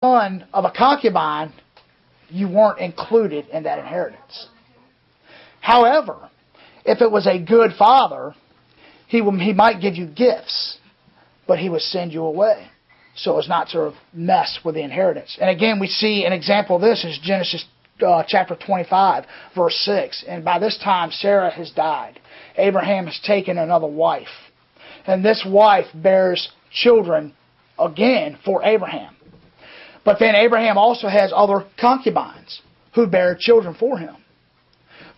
son of a concubine, you weren't included in that inheritance. However, if it was a good father, he might give you gifts, but he would send you away so as not to mess with the inheritance. And again, we see an example of this in Genesis chapter 25, verse 6. And by this time, Sarah has died. Abraham has taken another wife. And this wife bears children again for Abraham. But then Abraham also has other concubines who bear children for him.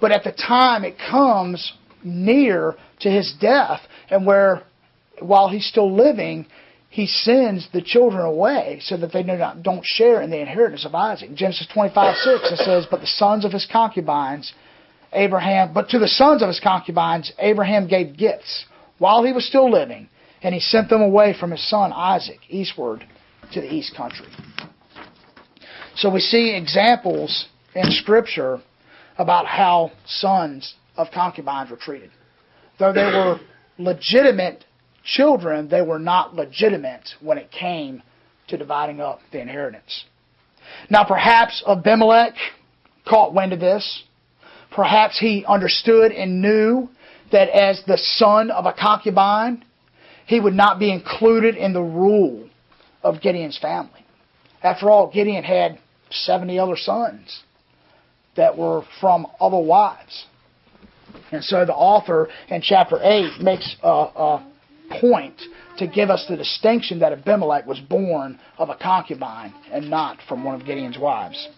But at the time it comes near to his death, and while he's still living, he sends the children away so that they don't share in the inheritance of Isaac. Genesis 25:6, it says, But to the sons of his concubines, Abraham gave gifts while he was still living, and he sent them away from his son Isaac eastward to the east country. So we see examples in Scripture about how sons of concubines were treated. Though they were legitimate children, they were not legitimate when it came to dividing up the inheritance. Now perhaps Abimelech caught wind of this. Perhaps he understood and knew that as the son of a concubine, he would not be included in the rule of Gideon's family. After all, Gideon had 70 other sons that were from other wives. And so the author in chapter 8 makes a point to give us the distinction that Abimelech was born of a concubine and not from one of Gideon's wives.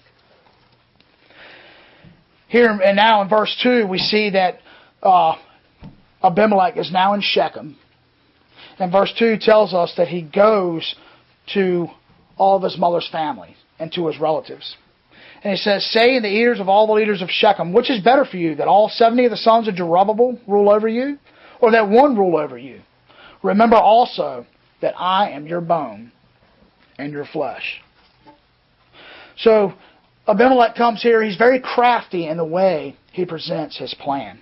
Here and now in verse 2 we see that Abimelech is now in Shechem. And verse 2 tells us that he goes to all of his mother's family and to his relatives. And he says, Say in the ears of all the leaders of Shechem, which is better for you, that all 70 of the sons of Jerubbabel rule over you, or that one rule over you? Remember also that I am your bone and your flesh. So Abimelech comes here. He's very crafty in the way he presents his plan.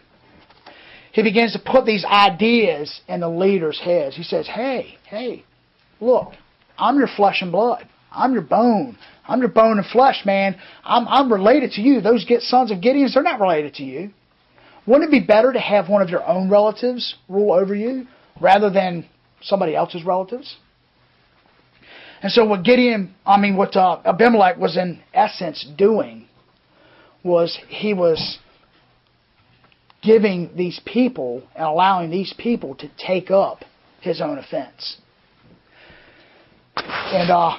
He begins to put these ideas in the leaders' heads. He says, Hey, look, I'm your flesh and blood. I'm your bone. I'm your bone and flesh, man. I'm related to you. Those sons of Gideon's, they're not related to you. Wouldn't it be better to have one of your own relatives rule over you rather than somebody else's relatives? And so what Abimelech was in essence doing was he was giving these people and allowing these people to take up his own offense. And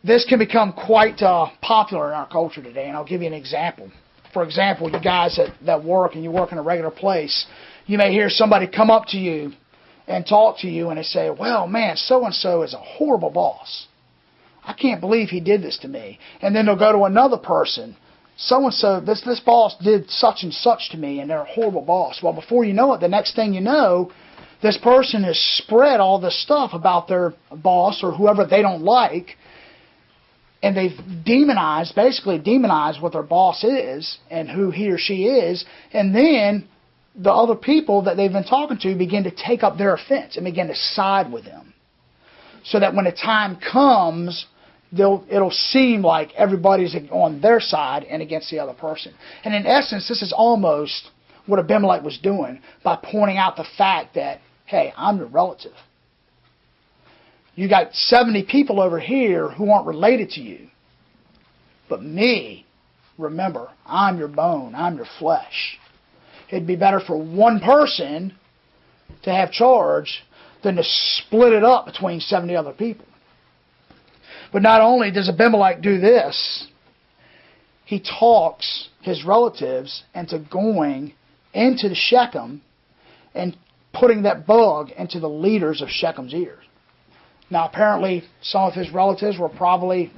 this can become quite popular in our culture today, and I'll give you an example. For example, you guys that work and you work in a regular place, you may hear somebody come up to you and talk to you and they say, well, man, so-and-so is a horrible boss. I can't believe he did this to me. And then they'll go to another person, so-and-so, this boss did such and such to me and they're a horrible boss. Well, before you know it, the next thing you know, this person has spread all this stuff about their boss or whoever they don't like, and they've basically demonized what their boss is and who he or she is, and then the other people that they've been talking to begin to take up their offense and begin to side with them. So that when the time comes, it'll seem like everybody's on their side and against the other person. And in essence, this is almost what Abimelech was doing by pointing out the fact that, hey, I'm your relative. You got 70 people over here who aren't related to you. But me, remember, I'm your bone, I'm your flesh. It'd be better for one person to have charge than to split it up between 70 other people. But not only does Abimelech do this, he talks his relatives into going into the Shechem and putting that bug into the leaders of Shechem's ears. Now, apparently, some of his relatives were probably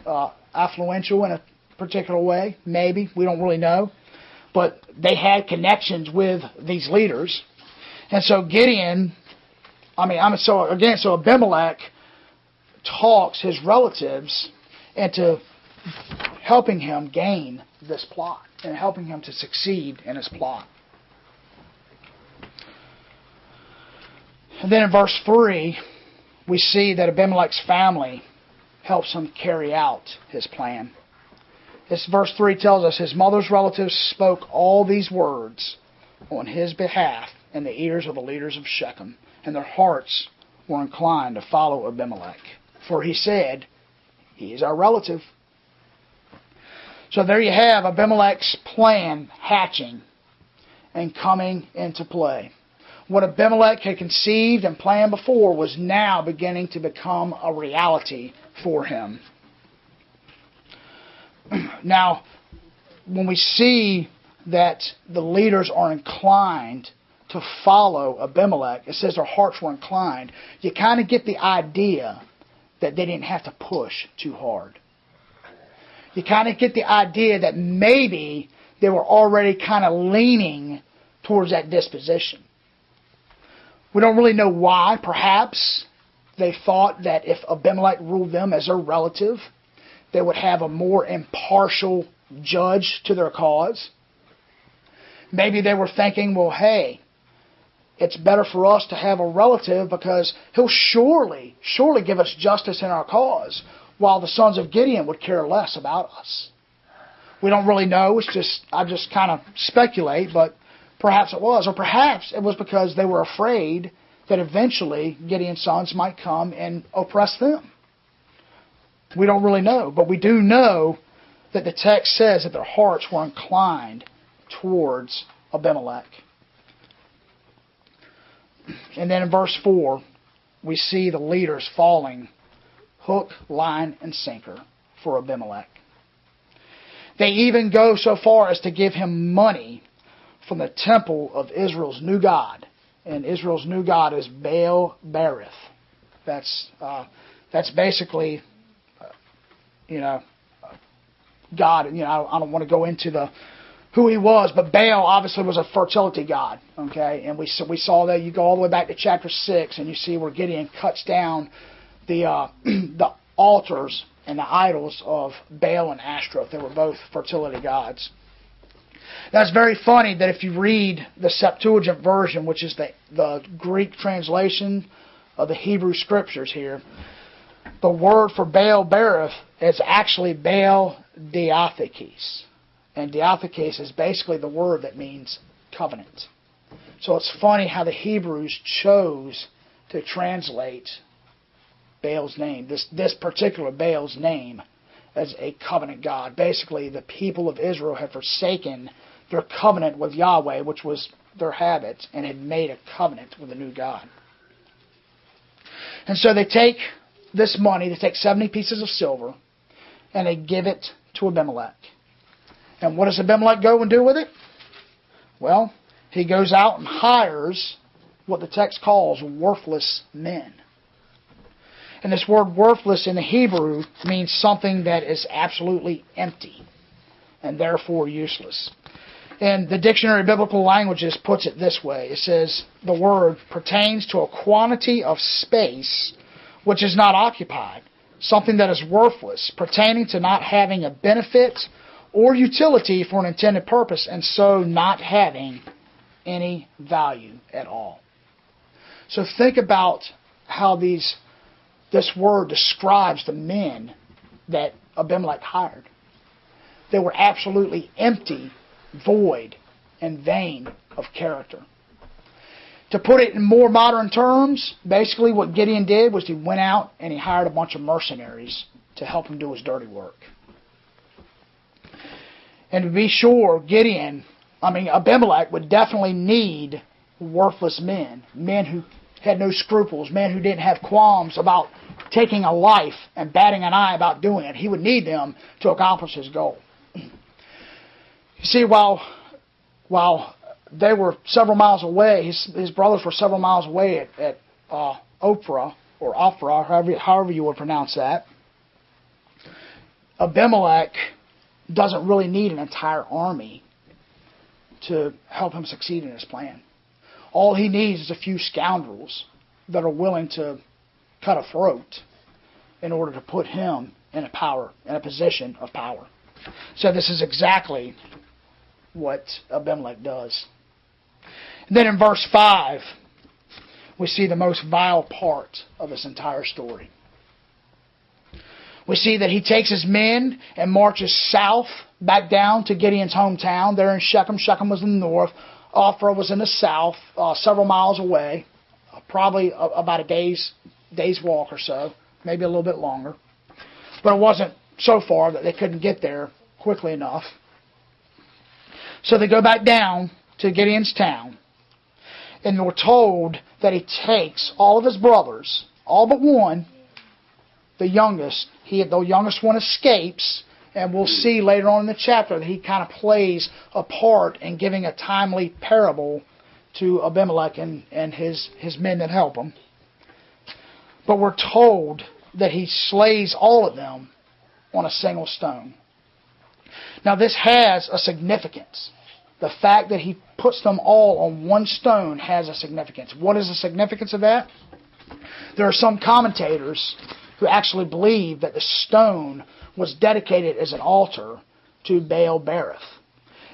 affluential in a particular way. Maybe. We don't really know. But they had connections with these leaders. And so so Abimelech talks his relatives into helping him gain this plot and helping him to succeed in his plot. And then in verse 3, we see that Abimelech's family helps him carry out his plan. This verse 3 tells us his mother's relatives spoke all these words on his behalf in the ears of the leaders of Shechem, and their hearts were inclined to follow Abimelech. For he said, he is our relative. So there you have Abimelech's plan hatching and coming into play. What Abimelech had conceived and planned before was now beginning to become a reality for him. Now, when we see that the leaders are inclined to follow Abimelech, it says their hearts were inclined, you kind of get the idea that they didn't have to push too hard. You kind of get the idea that maybe they were already kind of leaning towards that disposition. We don't really know why. Perhaps they thought that if Abimelech ruled them as their relative, they would have a more impartial judge to their cause. Maybe they were thinking, well, hey, it's better for us to have a relative because he'll surely give us justice in our cause, while the sons of Gideon would care less about us. We don't really know. I just kind of speculate, but perhaps it was. Or perhaps it was because they were afraid that eventually Gideon's sons might come and oppress them. We don't really know. But we do know that the text says that their hearts were inclined towards Abimelech. And then in verse 4, we see the leaders falling hook, line, and sinker for Abimelech. They even go so far as to give him money from the temple of Israel's new god. And Israel's new god is Baal Berith. That's basically, God. I don't want to go into who he was, but Baal obviously was a fertility god. Okay, and we saw that. You go all the way back to chapter 6, and you see where Gideon cuts down the altars and the idols of Baal and Ashtaroth. They were both fertility gods. That's very funny that if you read the Septuagint version, which is the Greek translation of the Hebrew Scriptures here, the word for Baal Berith is actually Baal Diathekes. And Diathekes is basically the word that means covenant. So it's funny how the Hebrews chose to translate Baal's name, this particular Baal's name, as a covenant god. Basically, the people of Israel had forsaken their covenant with Yahweh, which was their habit, and had made a covenant with a new god. And so they take this money, they take 70 pieces of silver, and they give it to Abimelech. And what does Abimelech go and do with it? Well, he goes out and hires what the text calls worthless men. And this word worthless in the Hebrew means something that is absolutely empty and therefore useless. And the Dictionary of Biblical Languages puts it this way. It says the word pertains to a quantity of space which is not occupied, something that is worthless, pertaining to not having a benefit or utility for an intended purpose, and so not having any value at all. So think about how this word describes the men that Abimelech hired. They were absolutely empty, void, and vain of character. To put it in more modern terms, basically what Gideon did was he went out and he hired a bunch of mercenaries to help him do his dirty work. And to be sure, Abimelech would definitely need worthless men who had no scruples, men who didn't have qualms about taking a life and batting an eye about doing it. He would need them to accomplish his goal. You see, while they were several miles away, his brothers were several miles away at Ophrah, or Ophrah, however you would pronounce that, Abimelech doesn't really need an entire army to help him succeed in his plan. All he needs is a few scoundrels that are willing to cut a throat in order to put him in a position of power. So this is exactly what Abimelech does. And then in verse 5, we see the most vile part of this entire story. We see that he takes his men and marches south back down to Gideon's hometown. There in Shechem. Shechem was in the north. Ophrah was in the south, several miles away, probably about a day's walk or so, maybe a little bit longer. But it wasn't so far that they couldn't get there quickly enough. So they go back down to Gideon's town, and we're told that he takes all of his brothers, all but one, the youngest. The youngest one escapes, and we'll see later on in the chapter that he kind of plays a part in giving a timely parable to Abimelech and his men that help him. But we're told that he slays all of them on a single stone. Now this has a significance. The fact that he puts them all on one stone has a significance. What is the significance of that? There are some commentators who actually believe that the stone was dedicated as an altar to Baal-berith.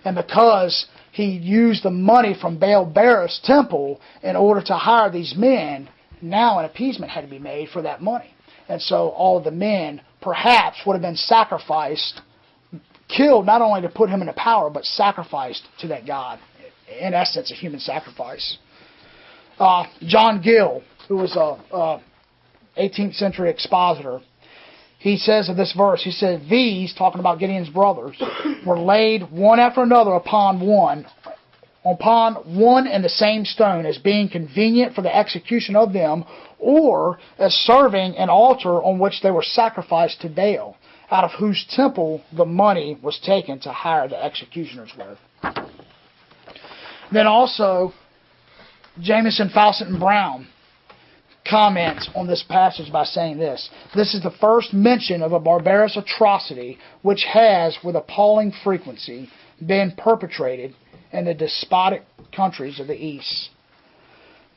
And because he used the money from Baal-berith's temple in order to hire these men, now an appeasement had to be made for that money. And so all of the men perhaps would have been sacrificed, killed not only to put him into power, but sacrificed to that god. In essence, a human sacrifice. John Gill, who was a 18th century expositor, he says of this verse, he said, these, talking about Gideon's brothers, were laid one after another upon one and the same stone, as being convenient for the execution of them, or as serving an altar on which they were sacrificed to Baal, out of whose temple the money was taken to hire the executioners with. Then also, Jamison, Fawcett, and Brown comments on this passage by saying this: this is the first mention of a barbarous atrocity which has, with appalling frequency, been perpetrated in the despotic countries of the East.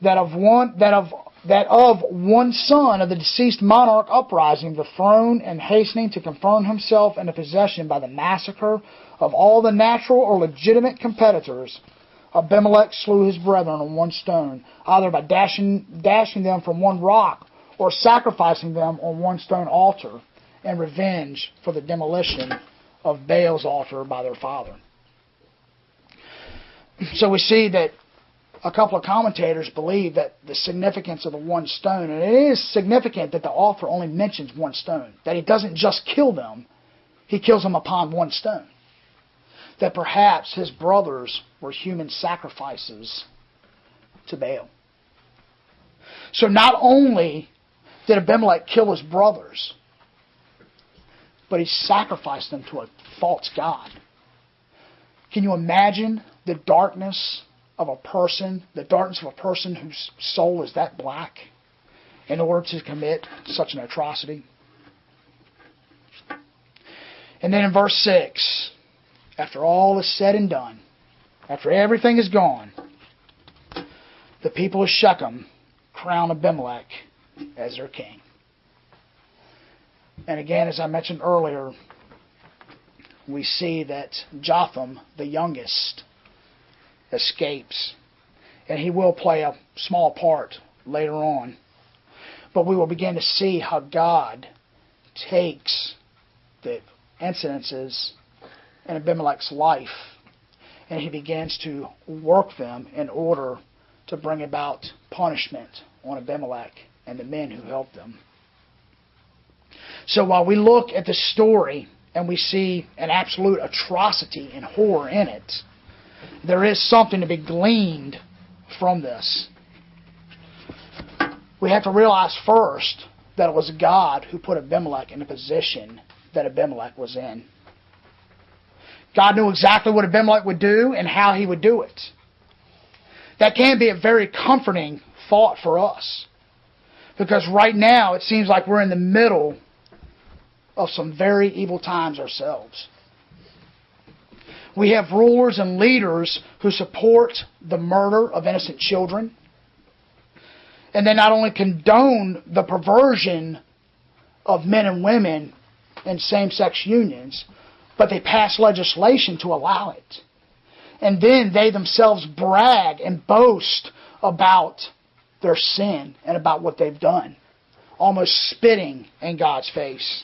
That of one son of the deceased monarch uprising the throne and hastening to confirm himself in the possession by the massacre of all the natural or legitimate competitors, Abimelech slew his brethren on one stone, either by dashing them from one rock or sacrificing them on one stone altar, in revenge for the demolition of Baal's altar by their father. So we see that a couple of commentators believe that the significance of the one stone, and it is significant that the author only mentions one stone, that he doesn't just kill them, he kills them upon one stone. That perhaps his brothers were human sacrifices to Baal. So not only did Abimelech kill his brothers, but he sacrificed them to a false god. Can you imagine the darkness of a person whose soul is that black, in order to commit such an atrocity? And then in verse 6, after all is said and done, after everything is gone, the people of Shechem crown Abimelech as their king. And again, as I mentioned earlier, we see that Jotham, the youngest, escapes. And he will play a small part later on. But we will begin to see how God takes the incidences in Abimelech's life, and he begins to work them in order to bring about punishment on Abimelech and the men who helped them. So while we look at the story and we see an absolute atrocity and horror in it, there is something to be gleaned from this. We have to realize first that it was God who put Abimelech in the position that Abimelech was in. God knew exactly what Abimelech would do and how he would do it. That can be a very comforting thought for us, because right now it seems like we're in the middle of some very evil times ourselves. We have rulers and leaders who support the murder of innocent children, and they not only condone the perversion of men and women in same-sex unions, but they pass legislation to allow it. And then they themselves brag and boast about their sin and about what they've done, almost spitting in God's face.